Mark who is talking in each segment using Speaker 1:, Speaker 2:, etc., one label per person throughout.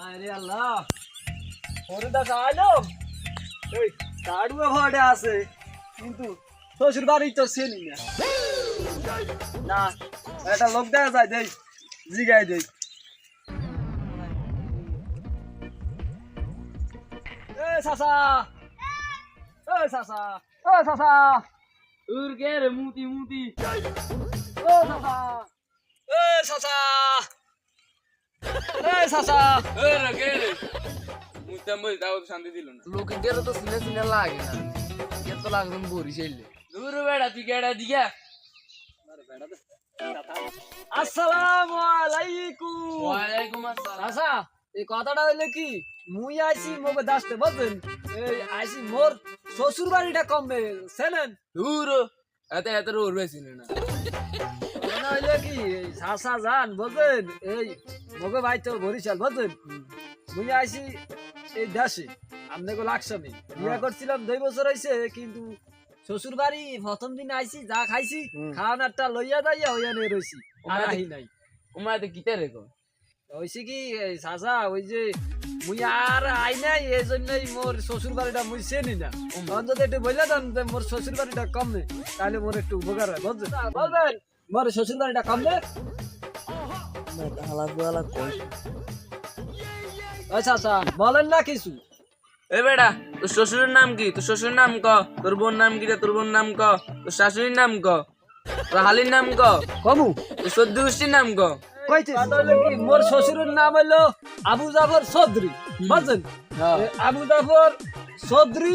Speaker 1: আরে আল্লাহ হরিদা আইলো এই কাড়ুয়া ভাড়ে আছে কিন্তু শ্বশুর বাড়ি তো চেনি না না এটা লোক দেখা যায় দেই জিগাই দেই এ সাসা এ সাসা ও সাসা উর কে রে মুতি মুতি ও সাসা এ সাসা এ সাসা
Speaker 2: এ রে কে রে মুতাম বই দাও শান্তি দিল না
Speaker 3: লোকের তো সিনে সিনে লাগে না এত লাগবে বরিশালে
Speaker 2: দূর বেড়া তুই কেডা দিয়া
Speaker 1: আসসালামু আলাইকুম
Speaker 2: ওয়ালাইকুম আসসালাম
Speaker 1: আচ্ছা এই কথাটা হইলে কি মুই আইছি মোকে দাসতে বুঝছেন এই আইছি মোর শ্বশুর বাড়িটা কমবে চেনেন
Speaker 2: দূর এত এত ওর বেশি না
Speaker 1: মনে হইলে কি সাসা যান বুঝছেন এই মোকে ভাই তো বরিশাল বুঝছেন মুই আইছি এই দেশে আপনাকে লাকসামে বিয়া করছিলাম 2 বছর হইছে কিন্তু শ্বশুর বাড়ি প্রথম দিন আইছি যা খাইছি খাওয়ানারটা লইয়া যাইয়া হইয়া নিয়ে রইছি আর আহি নাই
Speaker 2: ওমাতে কিতে রেখো
Speaker 1: হইছে কি সাসা ওই যে মুই আর আই নাই এই জন্যই মোর শ্বশুর বাড়িটা মুই চেনি না তখন যদি একটু বললে দেন যে মোর শ্বশুর বাড়িটা কমে তাহলে মোর একটু উপকার হয় বুঝছেন বলবেন মোর শ্বশুর বাড়িটা কমবে আচ্ছা আচ্ছা বলেন না কিছু
Speaker 2: এ বেড়া তোর শ্বশুরের নাম কি তোর শ্বশুরের নাম ক তোর বোন নাম কি তোর বোন নাম ক তোর শাশুড়ির নাম ক তোর হালির নাম ক
Speaker 1: কমু
Speaker 2: তোর সদ্য গোষ্ঠীর নাম ক
Speaker 1: মোর শ্বশুরের নাম হইলো আবু জাফর চৌধুরী বুঝছেন আবু জাফর চৌধুরী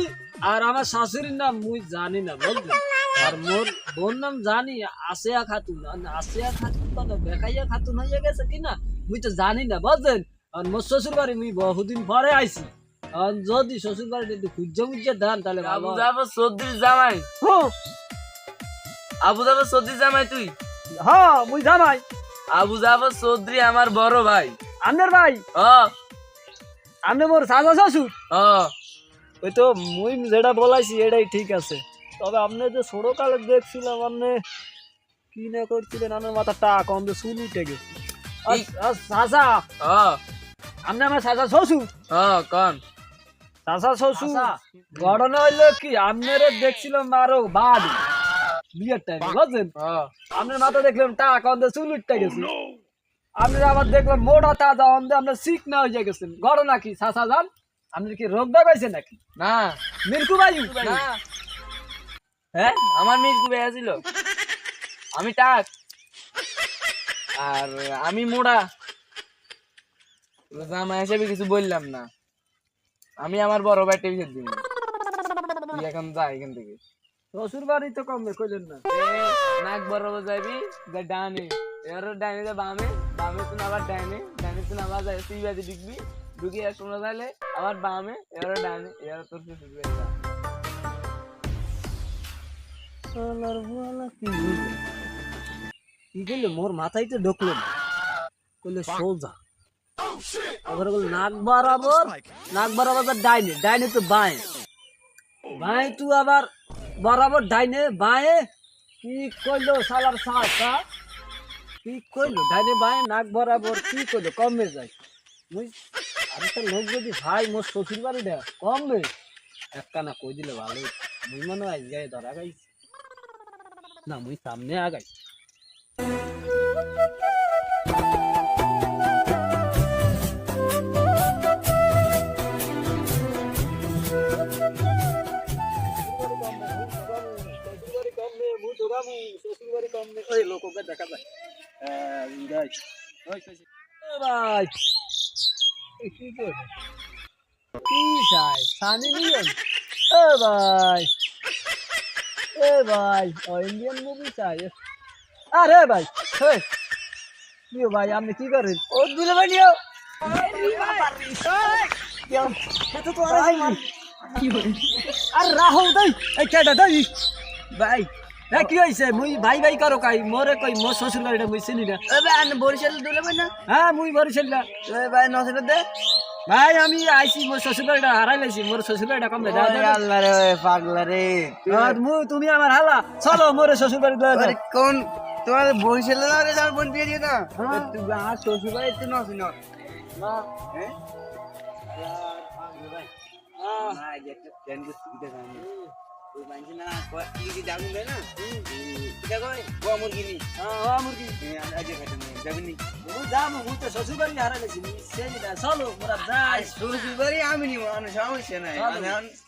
Speaker 1: আর আমার শাশুড়ির নাম মুই জানি না বুঝলেন আর মোর বোন নাম জানি আসিয়া খাতুন আসিয়া খাতুন তো বেকাইয়া খাতুন হয়ে গেছে কিনা মুই তো জানি না বুঝলেন আর মোর শ্বশুর বাড়ি মুই বহুদিন পরে আইছি আর যদি শ্বশুর বাড়িতে একটু খুঁজে মুজে দেন তাহলে
Speaker 2: আবু জাফর চৌধুরীর জামাই আবু জাফর চৌধুরীর জামাই তুই
Speaker 1: হ্যাঁ মুই জানাই
Speaker 2: আবু জাফর চৌধুরী আমার বড় ভাই
Speaker 1: আপনার ভাই আপনি মোর সাজা শ্বশুর ওই তো মুই যেটা বলাইছি এটাই ঠিক আছে তবে আপনি যে ছোট কালে দেখছিলাম আপনি কি না করছিলেন আমার মাথা টাক আমাদের চুল উঠে গেছে সাজা আপনি আমার সাজা শ্বশুর
Speaker 2: কন
Speaker 1: সাজা শ্বশুর ঘটনা হইলো কি আপনার দেখছিলাম আরো বাদ বিয়ের টাইমে বুঝছেন আপনার মাথা দেখলাম টাক আমাদের চুল উঠতে গেছে আপনি আবার দেখলাম মোটা তাজা আমাদের আপনার সিক না হয়ে গেছেন ঘটনা কি সাজা যান আপনি কি রোগ দেখাইছেন নাকি
Speaker 2: না
Speaker 1: মিল্কু বায়ু
Speaker 2: না হ্যাঁ আমার মিল্কু ভাই ছিল আমি টাক আর আমি মোড়া জামাই হিসেবে কিছু বললাম না আমি আমার বড় ভাই টেবিলের দিন তুই এখন যা এখান থেকে
Speaker 1: শ্বশুর বাড়ি তো কমবে কইলেন না
Speaker 2: নাক বরাবর যাবি ডানে এর ডানে যা বামে বামে তুই আবার ডানে ডানে তুই আবার যাই তুই বাজে ঢুকবি ঢুকে এক সময় যাইলে আবার বামে এর ডানে এর তোর শ্বশুর বাড়ি যা
Speaker 1: কি করলে মোর মাথায় তো ঢুকলো না কইলে সোজা আবার নাক বরাবর ডাইনে ডাইনে তো বাঁয়ে বাঁয়ে তুই আবার বরাবর ডাইনে বাঁয়ে কি কইলো সালার সাহা কি কইলো ডাইনে বাঁয়ে নাক বরাবর কি কইলো কমে যায় মুই আর একটা লোক যদি ভাই মোর শ্বশুর বাড়িটা কমবে একখানা কই দিলে ভালো মুই মনে হয় গায়ে ধরা গাইছি না মুই সামনে আগাই লোককে দেখা যায় ভাই কি করে কি চাই সানি নিয়ন এ ভাই ইন্ডিয়ান মুভি চাই আরে ভাই নিও ভাই আপনি কি করেন ও দিলে ভাই নিও আর রাহো তাই এই কেডা তাই ভাই এ কি হইছে মুই ভাই ভাই করো কাই মোরে কই মোর শ্বশুর বাড়িটা মুই চিনি না
Speaker 3: এবে আন বরিশাল দিলে ভাই না
Speaker 1: হ্যাঁ মুই বরিশাল না
Speaker 3: এ ভাই নসিলে দে
Speaker 1: ভাই আমি আইছি মোর শ্বশুর বাড়িটা হারাই লাইছি মোর শ্বশুর বাড়িটা কম দেয়
Speaker 3: আল্লাহ রে পাগলা রে
Speaker 1: তুমি আমার হালা চলো মোর শ্বশুর বাড়ি
Speaker 3: আরে কোন তোমার বোন ছিল না রে আমার বোন বিয়ে দিয়ে না
Speaker 1: হ্যাঁ।
Speaker 3: তুই আমার শ্বশুর বাড়ি তুই নসি না হ্যাঁ না যে একটা ট্রেন কে সুবিধা জানি ওই মানছি না কি দাম দেয় না এটা কই গো মুরগি
Speaker 1: মুরগি
Speaker 3: আজ খাতে যাবি নি
Speaker 1: যাবো মু তো শ্বশুর বাড়ি হারাই লাইছি চলো মোরা যাই
Speaker 3: শ্বশুর বাড়ি আমি নি মানুষ সমস্যা নাই